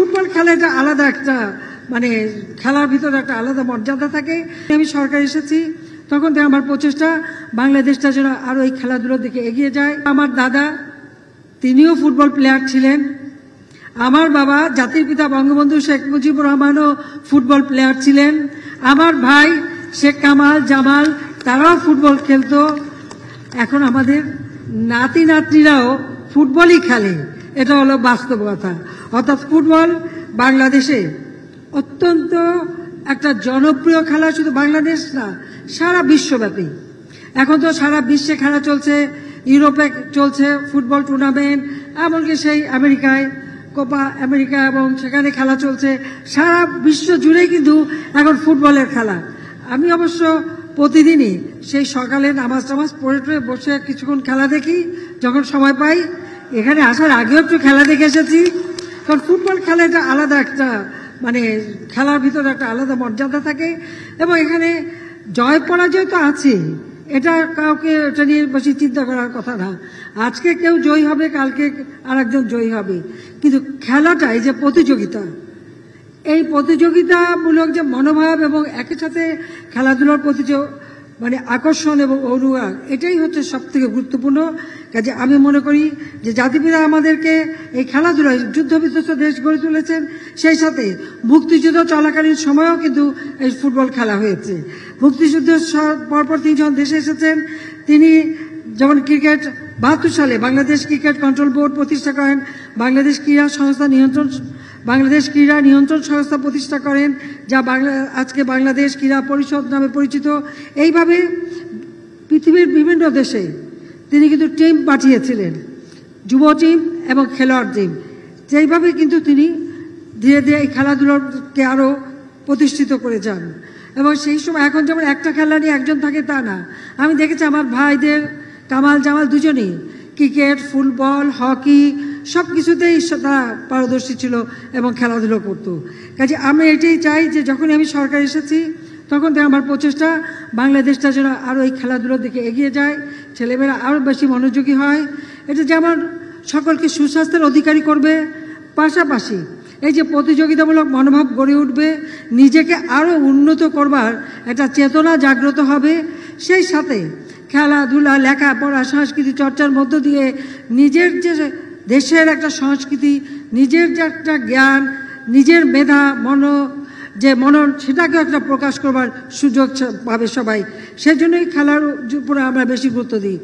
Football খেলাটা আলাদা একটা মানে খেলার ভিতরে একটা আলাদা মর্যাদা থাকে। আমি সরকার এসেছি তখন থেকে আমার প্রচেষ্টা বাংলাদেশটা যেন আরো এই খেলাধুলোর দিকে এগিয়ে যায়। আমার দাদা তিনিও ফুটবল প্লেয়ার ছিলেন, আমার বাবা জাতির পিতা বঙ্গবন্ধু শেখ মুজিবুর রহমানও ফুটবল প্লেয়ার ছিলেন, আমার ভাই শেখ কামাল জামাল তারাও ফুটবল খেলতো। এখন আমাদের নাতি নাতনিরাও ফুটবলই খেলে, এটা হলো বাস্তবতা। অর্থাৎ ফুটবল বাংলাদেশে অত্যন্ত একটা জনপ্রিয় খেলা, শুধু বাংলাদেশ না সারা বিশ্বব্যাপী। এখন তো সারা বিশ্বে খেলা চলছে, ইউরোপে চলছে ফুটবল টুর্নামেন্ট, এমনকি সেই আমেরিকায় কোপা আমেরিকা এবং সেখানে খেলা চলছে। সারা বিশ্ব জুড়েই কিন্তু এখন ফুটবলের খেলা। আমি অবশ্য প্রতিদিনই সেই সকালে নামাজ টামাজ পড়ে টড়ে বসে কিছুক্ষণ খেলা দেখি যখন সময় পাই। এখানে আসার আগেও একটু খেলা দেখে এসেছি, কারণ ফুটবল খেলাটা আলাদা একটা মানে খেলার ভিতরে একটা আলাদা মর্যাদা থাকে। এবং এখানে জয় পরাজয় তো আছে, এটা কাউকে এটা নিয়ে বেশি চিন্তা করার কথা না। আজকে কেউ জয়ী হবে, কালকে আরেকজন জয়ী হবে, কিন্তু খেলাটা এই যে প্রতিযোগিতা, এই প্রতিযোগিতামূলক যে মনোভাব এবং একই সাথে খেলাধুলার প্রতি যে মানে আকর্ষণ এবং অনুরাগ, এটাই হচ্ছে সব থেকে গুরুত্বপূর্ণ। কাজে আমি মনে করি যে জাতিপিতা আমাদেরকে এই খেলাধুলায় যুদ্ধ বিধ্বস্ত দেশ গড়ে তুলেছেন, সেই সাথে মুক্তিযুদ্ধ চলাকালীন সময়েও কিন্তু এই ফুটবল খেলা হয়েছে। মুক্তিযুদ্ধের পরপর তিনি যখন দেশে এসেছেন, তিনি যেমন ক্রিকেট 72 সালে বাংলাদেশ ক্রিকেট কন্ট্রোল বোর্ড প্রতিষ্ঠা করেন, বাংলাদেশ ক্রীড়া নিয়ন্ত্রণ সংস্থা প্রতিষ্ঠা করেন, যা আজকে বাংলাদেশ ক্রীড়া পরিষদ নামে পরিচিত। এইভাবে পৃথিবীর বিভিন্ন দেশে তিনি কিন্তু টিম পাঠিয়েছিলেন, যুব টিম এবং খেলোয়াড় টিম। যেইভাবে কিন্তু তিনি ধীরে ধীরে এই খেলাধুলাকে আরও প্রতিষ্ঠিত করে যান। এবং সেই সময় এখন যেমন একটা খেলা নিয়ে একজন থাকে তা না, আমি দেখেছি আমার ভাইদের কামাল জামাল দুজনেই ক্রিকেট, ফুটবল, হকি সব কিছুতেই তারা পারদর্শী ছিল এবং খেলাধুলো করতো। কাজে আমি এটাই চাই যে যখনই আমি সরকার এসেছি তখন থেকে আমার প্রচেষ্টা বাংলাদেশটা যেন আরও এই খেলাধুলোর দিকে এগিয়ে যায়, ছেলেমেয়েরা আরও বেশি মনোযোগী হয়। এটা যেমন সকলকে সুস্বাস্থ্যের অধিকারী করবে, পাশাপাশি এই যে প্রতিযোগিতামূলক মনোভাব গড়ে উঠবে, নিজেকে আরও উন্নত করবার একটা চেতনা জাগ্রত হবে। সেই সাথে খেলাধুলা, লেখাপড়া, সংস্কৃতি চর্চার মধ্য দিয়ে নিজের যে দেশের একটা সংস্কৃতি, নিজের যে একটা জ্ঞান, নিজের মেধা মনন সেটাকে একটা প্রকাশ করবার সুযোগ পাবে সবাই। সেজন্যই খেলার উপরে আমরা বেশি গুরুত্ব দিই।